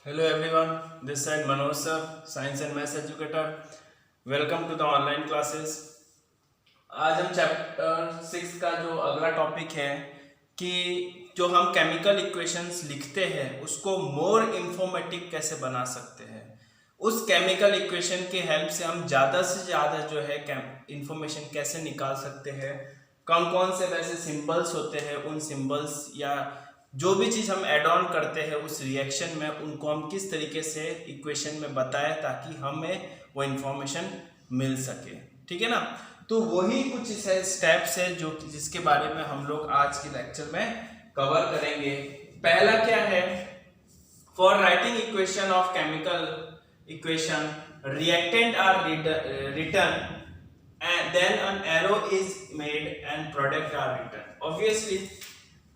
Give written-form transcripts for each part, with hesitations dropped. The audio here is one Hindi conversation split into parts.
Hello everyone, this side Manoj sir, Science and Maths educator. Welcome to the online classes. आज हम चैप्टर 6 का जो अगला टॉपिक है कि जो हम केमिकल इक्वेशंस लिखते हैं उसको मोर इंफॉर्मेटिव कैसे बना सकते हैं। उस केमिकल इक्वेशन के हेल्प से हम ज़्यादा से ज़्यादा जो है इंफॉर्मेशन कैसे निकाल सकते हैं, कौन कौन से वैसे सिंबल्स होते हैं, उन सिंबल्स या जो भी चीज़ हम ऐड ऑन करते हैं उस रिएक्शन में उनको हम किस तरीके से इक्वेशन में बताएं ताकि हमें वो इंफॉर्मेशन मिल सके। ठीक है ना। तो वही कुछ स्टेप्स है जो जिसके बारे में हम लोग आज के लेक्चर में कवर करेंगे। पहला क्या है, for writing equation of chemical equation reactant are written and then an arrow is made and product are written. Obviously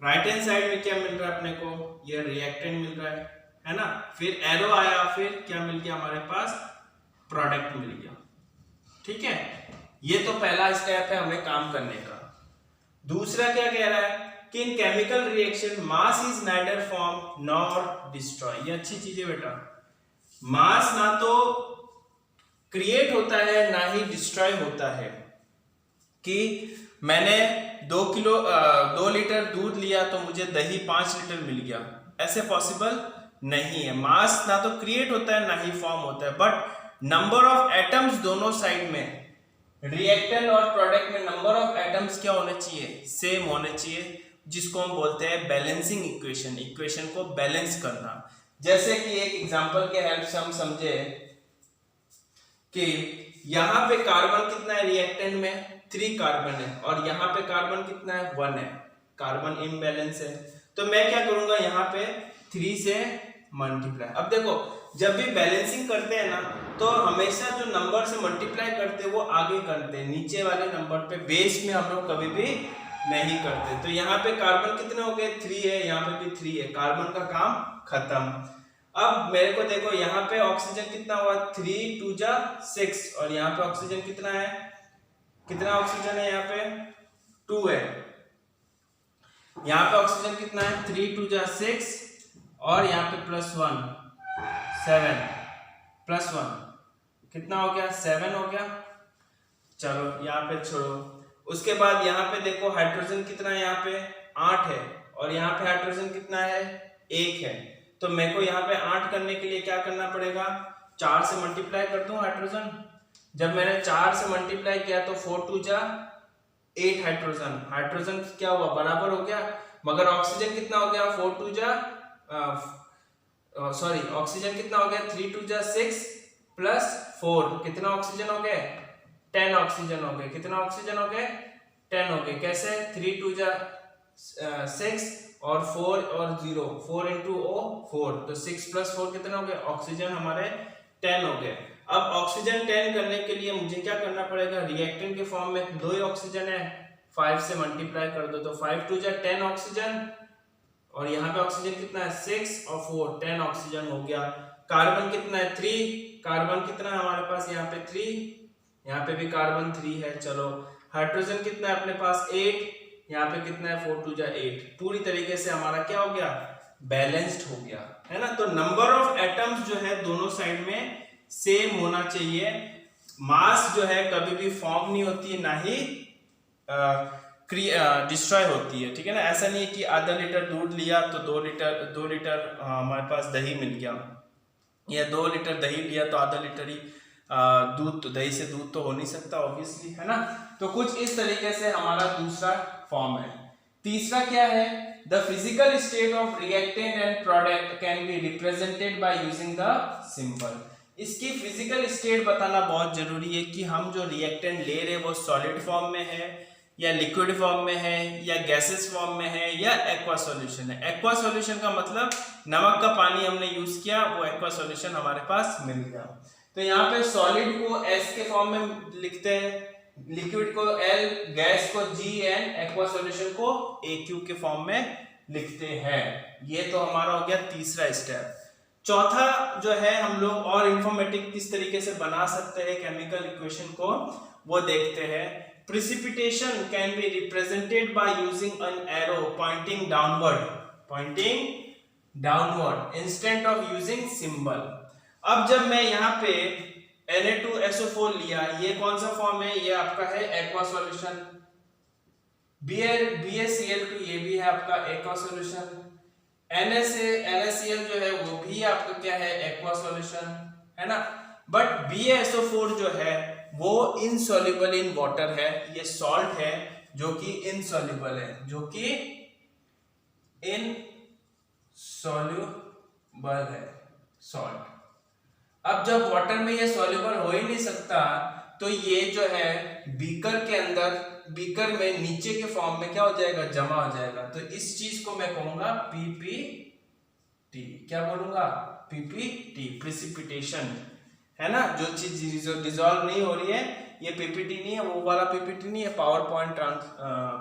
right hand side में क्या मिल रहा है अपने को, ये रिएक्टेंट मिल रहा है ना। फिर एरो आया, फिर क्या मिल गया हमारे पास, प्रोडक्ट मिल गया। ठीक है, ये तो पहला स्टेप है हमें काम करने का। दूसरा क्या कह रहा है कि इन chemical reaction mass is neither form nor destroy. ये अच्छी चीज है बेटा, मास ना तो क्रिएट होता है ना ही डिस्ट्रॉय होता है। कि मैंने 2 लीटर दूध लिया तो मुझे दही 5 लीटर मिल गया, ऐसे पॉसिबल नहीं है। मास ना तो क्रिएट होता है ना ही फॉर्म होता है, बट नंबर ऑफ एटम्स दोनों साइड में, रिएक्टेंट और प्रोडक्ट में नंबर ऑफ एटम्स क्या होने चाहिए, सेम होने चाहिए, जिसको हम बोलते हैं बैलेंसिंग इक्वेशन। इक्वेशन को बैलेंस करना। जैसे कि एक एग्जांपल के हेल्प से हम समझे कि यहां पे कार्बन कितना है रिएक्टेंट में, 3 कार्बन है, और यहाँ पे कार्बन कितना है, 1 है, कार्बन इम्बैलेंस है। तो मैं क्या करूंगा, यहाँ पे 3 से मल्टीप्लाई। अब देखो जब भी बैलेंसिंग करते हैं ना तो हमेशा जो नंबर से मल्टीप्लाई करते हैं वो आगे करते हैं, नीचे वाले नंबर पे बेस में हम लोग कभी भी नहीं करते। तो यहाँ पे कार्बन कितने हो गए, 3 है, यहाँ पे भी 3 है, कार्बन का काम खत्म। अब मेरे को देखो यहाँ पे ऑक्सीजन कितना हुआ, 3 2 जा 6, और यहाँ पे ऑक्सीजन कितना है, कितना ऑक्सीजन है, यहाँ पे 2 है। यहाँ पे ऑक्सीजन कितना है, 3 2 जा 6, और यहाँ पे +1 7, +1 कितना हो गया, 7 हो गया। चलो यहाँ पे छोड़ो। उसके बाद यहाँ पे देखो हाइड्रोजन कितना है, यहाँ पे 8 है, और यहाँ पे हाइड्रोजन कितना है, 1 है। तो मेरे को यहाँ पे 8 करने के लिए क्या करना पड़ेगा, 4 से मल्टीप्लाई कर दूं हाइड्रोजन। जब मैंने 4 से मल्टीप्लाई किया तो 4 2 जा 8 हाइड्रोजन, हाइड्रोजन क्या हुआ, बराबर हो गया। मगर ऑक्सीजन कितना हो गया, 4 2 जा सॉरी ऑक्सीजन कितना हो गया, 3 2 जा 6 +4 कितना ऑक्सीजन हो गए, 10 ऑक्सीजन हो गए। कितना ऑक्सीजन हो गए, 10 हो गए। कैसे, 3 2 जा 6 और 4 और 0, 4 × O 4, तो 6 + 4 कितने हो गए, ऑक्सीजन हमारे 10 हो गए। अब ऑक्सीजन 10 करने के लिए मुझे क्या करना पड़ेगा, रिएक्टेंट के फॉर्म में 2 ही ऑक्सीजन है, 5 से मल्टीप्लाई कर दो, तो 5 2 जा 10 ऑक्सीजन, और यहाँ पे ऑक्सीजन कितना है, 6 और 4 10 ऑक्सीजन हो गया। कार्बन कितना है, 3, कार्बन कितना है हमारे पास, यहाँ पे 3, यहाँ पे भी कार्बन 3 है। चलो हाइड्रोजन कितना है अपने पास, 8, यहाँ पे कितना है, 4 2 जा 8। पूरी तरीके से हमारा क्या हो गया, बैलेंस्ड हो गया, है ना। तो नंबर ऑफ एटम्स जो है दोनों साइड में सेम होना चाहिए। मास जो है कभी भी फॉर्म नहीं होती है, ना ही डिस्ट्रॉय होती है। ठीक है ना। ऐसा नहीं है कि आधा लीटर दूध लिया तो 2 लीटर हमारे पास दही मिल गया, या 2 लीटर दही लिया तो आधा लीटर ही दूध, तो दही से दूध तो हो नहीं सकता ऑब्वियसली, है ना। तो कुछ इस तरीके से हमारा दूसरा फॉर्म है। तीसरा क्या है, the physical state of reactant and product can be represented by using the symbol. इसकी फिजिकल स्टेट बताना बहुत जरूरी है कि हम जो रिएक्टेंट ले रहे हैं वो सॉलिड फॉर्म में है, या लिक्विड फॉर्म में है, या गैसेस फॉर्म में है, या एक्वा सॉल्यूशन है। एक्वा सॉल्यूशन का मतलब नमक का पानी हमने यूज किया, वो एक्वा सॉल्यूशन हमारे पास मिल गया। तो यहाँ पे सॉलिड को S के फॉर्म में लिखते हैं, लिक्विड को L, गैस को G एंड एक्वा सॉल्यूशन को AQ के फॉर्म में लिखते हैं। ये तो हमारा हो गया तीसरा स्टेप। चौथा जो है, हम लोग और इंफॉर्मेटिव किस तरीके से बना सकते हैं केमिकल इक्वेशन को, वो देखते हैं। Precipitation can be represented by using an arrow pointing downward, pointing downward instant of using symbol. अब जब मैं यहाँ पे Na2SO4 लिया, ये कौन सा फॉर्म है, ये आपका है एक्वा सॉल्यूशन। BaCl2 ये भी है आपका एक्वा सॉल्यूशन। NaCl जो है वो भी आपका क्या है, एक्वा सॉल्यूशन, है ना। बट BaSO4 जो है वो इनसॉल्युबल इन वाटर है, ये सॉल्ट है जो कि इनसॉल्युबल है, जो कि इनसॉल्युबल है, सॉल्ट। अब जब वाटर में ये सॉल्युबल हो ही नहीं सकता, तो ये जो है बीकर के अंदर, बीकर में नीचे के फॉर्म में क्या हो जाएगा, जमा हो जाएगा। तो इस चीज को मैं कहूंगा PPT। क्या बोलूंगा, PPT, प्रिसिपिटेशन, है ना। जो चीज डिसॉल्व नहीं हो रही है, ये PPT नहीं है, वो वाला PPT नहीं है, पावर पॉइंट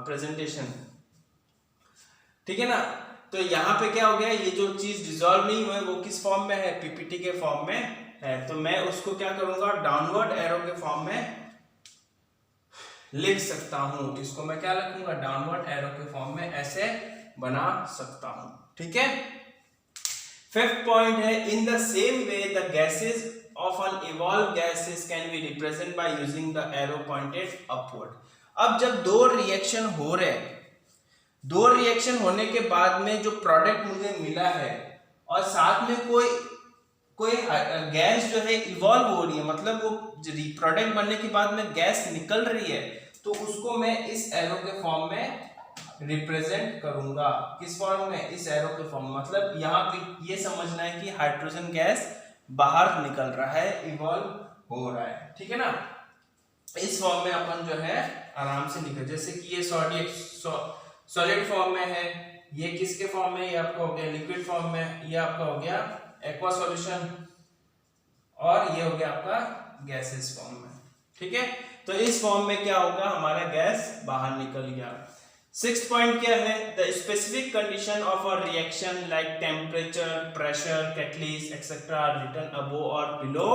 प्रेजेंटेशन, ठीक है ना। तो यहाँ पे क्या हो गया, ये जो चीज डिसॉल्व नहीं हुई वो किस फॉर्म में है, PPT के फॉर्म में है। तो मैं उसको क्या करूंगा, डाउनवर्ड एरो के फॉर्म में लिख सकता हूं। इसको मैं क्या लिखूंगा, डाउनवर्ड एरो के फॉर्म में ऐसे बना सकता हूं, ठीक है। फिफ्थ पॉइंट है, in the same way the gases of an evolved gases can be represented by using the arrow pointed upward। अब जब दो रिएक्शन हो रहे हैं, दो रिएक्शन होने के बाद में जो प्रोडक्ट मुझे मिला है और साथ में कोई गैस जो है इवॉल्व हो रही है, मतलब वो प्रोडक्ट बनने के बाद में गैस निकल रही है, तो उसको मैं इस एरो के फॉर्म में रिप्रेजेंट करूंगा। किस फॉर्म में, इस एरो के फॉर्म में। मतलब यहाँ पे ये समझना है कि हाइड्रोजन गैस बाहर निकल रहा है, इवॉल्व हो रहा है, ठीक है ना। इस फॉर्म में अपन जो है आराम से निकल, जैसे कि ये सॉलिड फॉर्म में है, ये किसके फॉर्म में, ये आपका हो गया लिक्विड फॉर्म में, ये आपका हो गया एक्वा सॉल्यूशन, और ये हो गया आपका गैसेस फॉर्म में, ठीक है। तो इस फॉर्म में क्या होगा, हमारा गैस बाहर निकल गया। सिक्स्थ पॉइंट क्या है, the specific condition of a reaction like temperature, pressure, catalyst etcetera written above और below,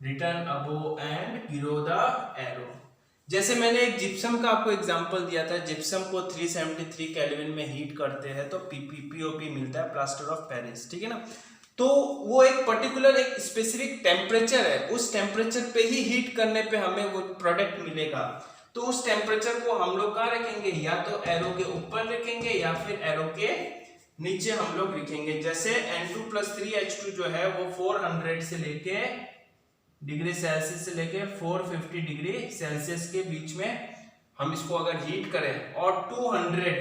written above and below the arrow. जैसे मैंने एक जिप्सम का आपको एग्जांपल दिया था, जिप्सम को 373 केल्विन में हीट करते हैं तो POP मिलता है, प्लास्टर ऑफ पेरिस, ठीक है ना। तो वो एक पर्टिकुलर एक स्पेसिफिक टेम्परेचर है, उस टेम्परेचर पे ही हीट करने पे हमें वो प्रोडक्ट मिलेगा। तो उस टेम्परेचर को हम लोग कहाँ रखेंगे, या तो एरो के ऊपर रखेंगे या फिर एरो के नीचे हम लोग लिखेंगे। जैसे N2+3H2 जो है वो 400 से लेके डिग्री सेल्सियस से लेके 450 डिग्री सेल्सियस के बीच में हम इसको अगर हीट करें और 200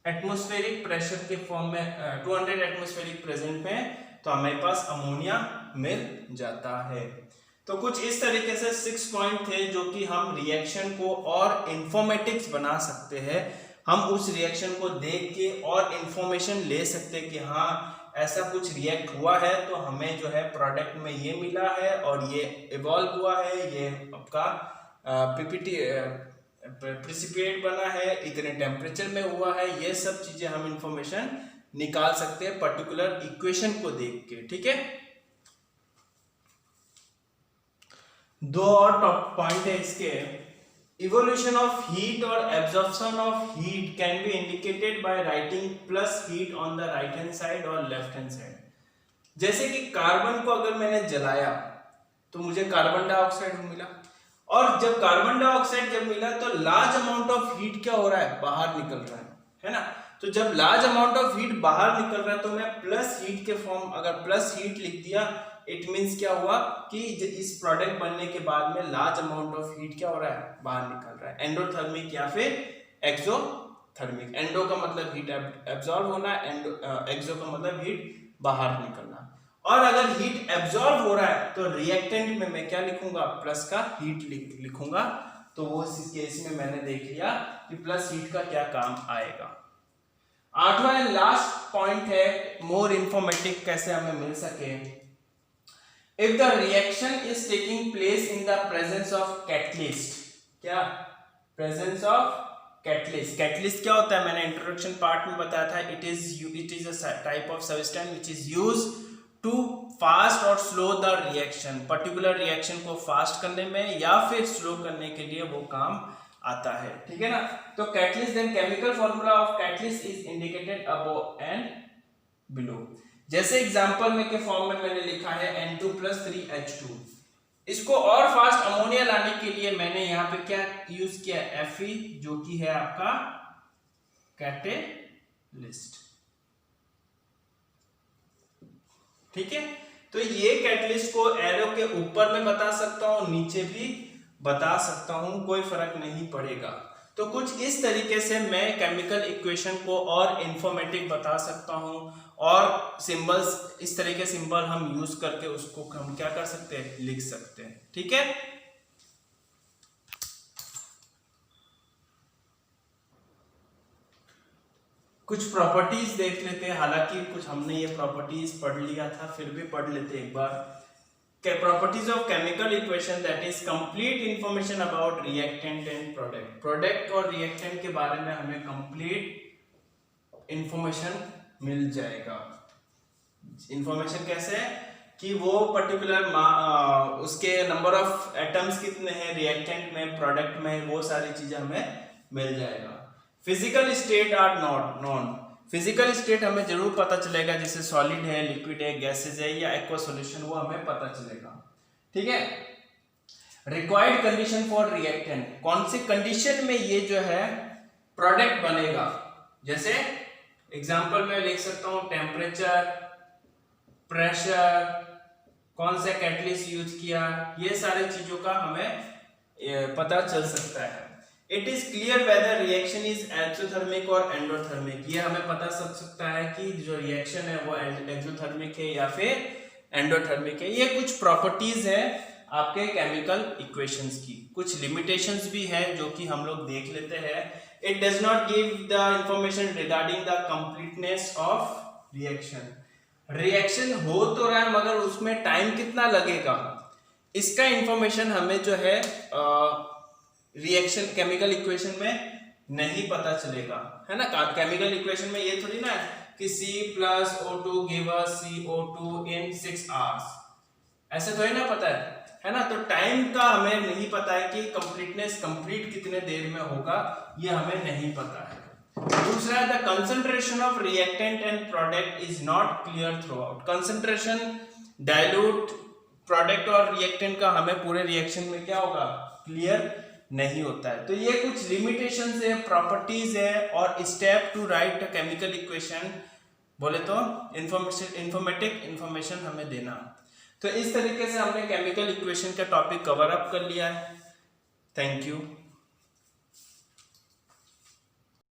एटमॉस्फेरिक प्रेशर के फॉर्म में 200 एटमॉस्फेरिक प्रेजेंट में, तो हमारे पास अमोनिया मिल जाता है। तो कुछ इस तरीके से 6 पॉइंट थे जो कि हम रिएक्शन को और इंफॉर्मेटिक्स बना सकते हैं। हम उस रिएक्शन को देख के और इंफॉर्मेशन ले सकते हैं कि हाँ ऐसा कुछ रिएक्ट हुआ है, तो हमें जो है प्रोडक्ट में ये मिला है और ये इवॉल्व हुआ है, ये आपका PPT प्रिसिपिएट बना है, इतने टेम्परेचर में हुआ है। ये सब चीजें हम इंफॉर्मेशन निकाल सकते हैं पर्टिकुलर इक्वेशन को देख के, ठीक है। दो और टॉप पॉइंट है इसके। इवोल्यूशन ऑफ हीट और absorption of heat can be indicated by writing plus heat on the right hand side और लेफ्ट हैंड साइड। जैसे कि कार्बन को अगर मैंने जलाया तो मुझे कार्बन डाइऑक्साइड मिला, और जब कार्बन डाइऑक्साइड जब मिला तो लार्ज अमाउंट ऑफ हीट क्या हो रहा है, बाहर निकल रहा है ना। तो जब लार्ज अमाउंट ऑफ हीट बाहर निकल रहा है तो मैं प्लस हीट के फॉर्म, अगर प्लस हीट लिख दिया, इट मींस क्या हुआ कि इस प्रोडक्ट बनने के बाद में लार्ज अमाउंट ऑफ हीट क्या हो रहा है, बाहर निकल रहा है। एंडोथर्मिक या फिर एक्सोथर्मिक। एंडो का मतलब हीट एब्जॉर्ब होना, एक्सो का मतलब हीट बाहर निकलना। और अगर हीट एब्जॉर्ब हो रहा है तो रिएक्टेंट में मैं क्या लिखूंगा, प्लस का हीट लिखूंगा। तो वो इस केस में मैंने देख लिया कि प्लस हीट का क्या काम आएगा। आठवां एंड लास्ट पॉइंट है, मोर इंफॉर्मेटिव कैसे हमें मिल सके। If the reaction is taking place in the presence of catalyst, क्या presence of catalyst, catalyst क्या होता है, मैंने इंट्रोडक्शन पार्ट में बताया था, it is a type of substance which is used to fast और slow the reaction, particular reaction को fast करने में या फिर slow करने के लिए वो काम आता है, ठीक है ना। तो catalyst, then chemical formula of catalyst is indicated above and below. जैसे एग्जांपल में के फॉर्म में मैंने लिखा है N2+3H2। इसको और फास्ट अमोनिया लाने के लिए मैंने यहाँ पे क्या यूज किया, Fe, जो कि है आपका कैटेलिस्ट। ठीक है, तो ये कैटलिस्ट को एरो के ऊपर में बता सकता हूं, नीचे भी बता सकता हूं, कोई फर्क नहीं पड़ेगा। तो कुछ इस तरीके से मैं केमिकल इक्वेशन को और इंफॉर्मेटिव बता सकता हूं, और सिंबल्स, इस तरह के सिंबल हम यूज करके उसको हम क्या कर सकते हैं, लिख सकते हैं। ठीक है, कुछ प्रॉपर्टीज देख लेते हैं। हालांकि कुछ हमने ये प्रॉपर्टीज पढ़ लिया था, फिर भी पढ़ लेते एक बार। Properties of chemical equation, that is complete information about reactant and product. Product और रिएक्टेंट के बारे में हमें कंप्लीट इंफॉर्मेशन मिल जाएगा। इंफॉर्मेशन कैसे है कि वो पर्टिकुलर उसके नंबर ऑफ एटम्स कितने हैं रिएक्टेंट में, प्रोडक्ट में, वो सारी चीजें हमें मिल जाएगा। Physical state are not known. Physical state हमें जरूर पता चलेगा, जैसे सॉलिड है, लिक्विड है, गैसेज है या एक्वा सॉल्यूशन, वो हमें पता चलेगा। ठीक है, रिक्वायर्ड कंडीशन फॉर रिएक्टेंट, कौन सी कंडीशन में ये जो है प्रोडक्ट बनेगा। जैसे एग्जांपल में लिख सकता हूं टेम्परेचर, प्रेशर, कौन सा कैटलिस्ट यूज किया, ये सारी चीजों का हमें पता चल सकता है। It is clear whether reaction is exothermic और एंडोथर्मिक, ये हमें पता चल सकता है कि जो रिएक्शन है वो एक्सोथर्मिक है या फिर एंडोथर्मिक है। ये कुछ प्रॉपर्टीज है आपके केमिकल इक्वेशंस की। कुछ लिमिटेशंस भी है जो कि हम लोग देख लेते हैं। It does not give the information regarding the completeness of reaction. Reaction हो तो रहा है मगर उसमें टाइम कितना लगेगा, इसका इंफॉर्मेशन हमें जो है रिएक्शन केमिकल इक्वेशन में नहीं पता चलेगा, है ना। केमिकल इक्वेशन में ये थोड़ी ना कि C+O2 गिव अस CO2 इन 6 आवर्स, ऐसे थोड़ी ना पता है ना। तो टाइम का हमें नहीं पता है कि कंप्लीटनेस कंप्लीट कितने देर में होगा, ये हमें नहीं पता है। दूसरा, the concentration of reactant and product is not clear through out. Concentration dilute product और रिएक्टेंट का हमें पूरे रिएक्शन में क्या होगा, क्लियर नहीं होता है। तो ये कुछ लिमिटेशंस है, प्रॉपर्टीज है, और step two write chemical equation बोले तो इंफॉर्मेटिक इंफॉर्मेशन हमें देना। तो इस तरीके से हमने केमिकल इक्वेशन का टॉपिक कवर अप कर लिया है। Thank you.